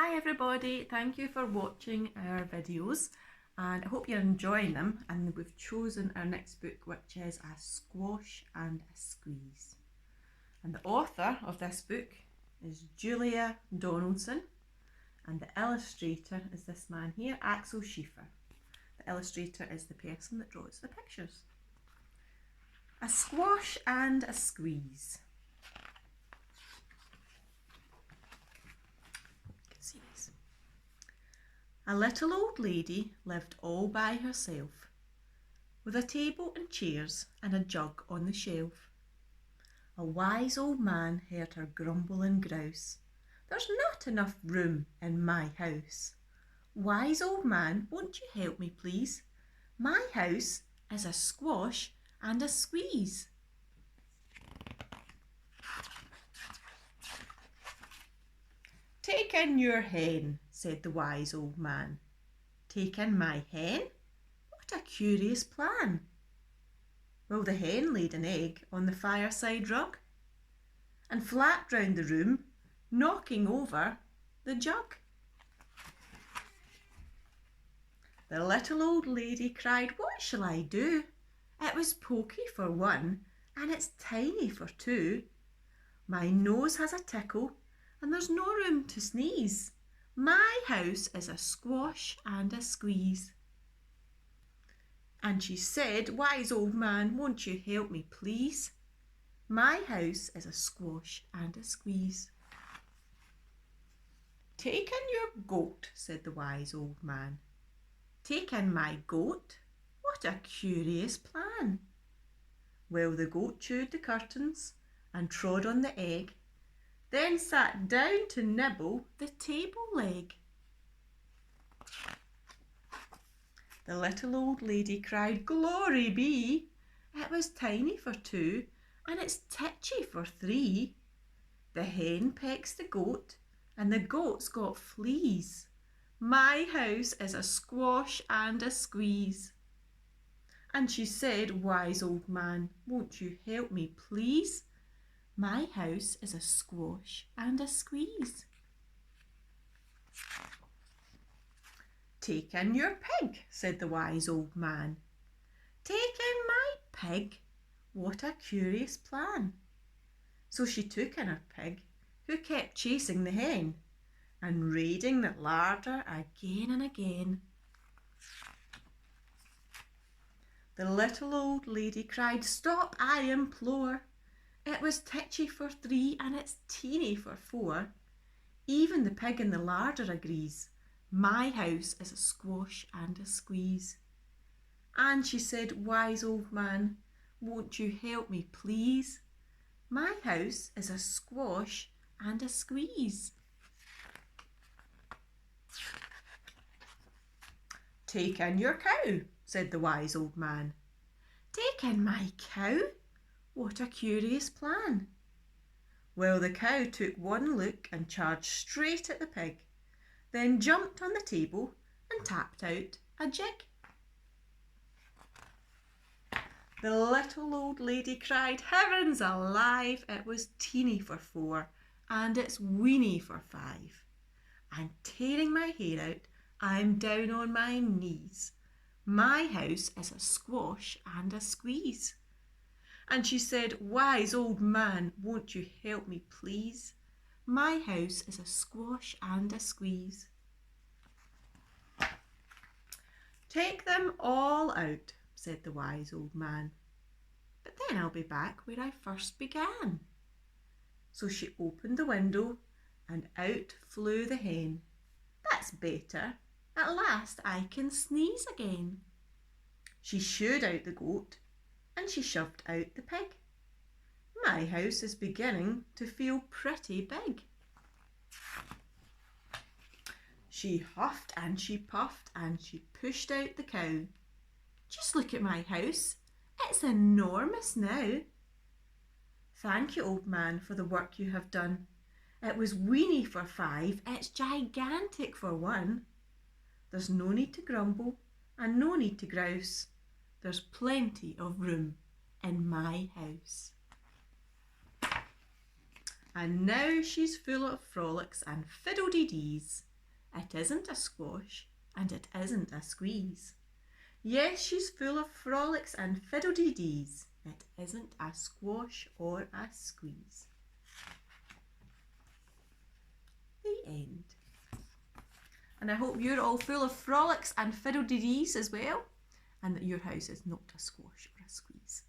Hi everybody, thank you for watching our videos and I hope you're enjoying them, and we've chosen our next book, which is A Squash and a Squeeze. And the author of this book is Julia Donaldson, and the illustrator is this man here, Axel Schiefer. The illustrator is the person that draws the pictures. A Squash and a Squeeze. A little old lady lived all by herself, with a table and chairs and a jug on the shelf. A wise old man heard her grumble and grouse, "There's not enough room in my house. Wise old man, won't you help me please? My house is a squash and a squeeze." "Take in your hen," said the wise old man. "Take in my hen? What a curious plan." Well, the hen laid an egg on the fireside rug and flapped round the room, knocking over the jug. The little old lady cried, "What shall I do? It was poky for one, and it's tiny for two. My nose has a tickle, and there's no room to sneeze. My house is a squash and a squeeze." And she said, "Wise old man, won't you help me please? My house is a squash and a squeeze." "Take in your goat," said the wise old man. "Take in my goat? What a curious plan." Well, the goat chewed the curtains and trod on the egg, then sat down to nibble the table leg. The little old lady cried, "Glory be! It was tiny for two, and it's titchy for three. The hen pecks the goat, and the goat's got fleas. My house is a squash and a squeeze." And she said, "Wise old man, won't you help me please? My house is a squash and a squeeze." "Take in your pig," said the wise old man. "Take in my pig? What a curious plan." So she took in her pig, who kept chasing the hen and raiding the larder again and again. The little old lady cried, "Stop, I implore! It was titchy for three, and it's teeny for four. Even the pig in the larder agrees. My house is a squash and a squeeze." And she said, "Wise old man, won't you help me please? My house is a squash and a squeeze." "Take in your cow," said the wise old man. "Take in my cow? What a curious plan." Well, the cow took one look and charged straight at the pig, then jumped on the table and tapped out a jig. The little old lady cried, "Heavens alive! It was teeny for four, and it's weeny for five. And tearing my hair out, I'm down on my knees. My house is a squash and a squeeze." And she said, "Wise old man, won't you help me please? My house is a squash and a squeeze." "Take them all out," said the wise old man. "But then I'll be back where I first began." So she opened the window and out flew the hen. "That's better. At last I can sneeze again." She shooed out the goat and she shoved out the pig. My house is beginning to feel pretty big. She huffed and she puffed and she pushed out the cow. "Just look at my house. It's enormous now." "Thank you, old man, for the work you have done. It was weeny for five, it's gigantic for one. There's no need to grumble and no need to grouse. There's plenty of room in my house." And now she's full of frolics and fiddle-dee-dees. It isn't a squash, and it isn't a squeeze. Yes, she's full of frolics and fiddle-dee-dees. It isn't a squash or a squeeze. The end. And I hope you're all full of frolics and fiddle-dee-dees as well, and that your house is not a squash or a squeeze.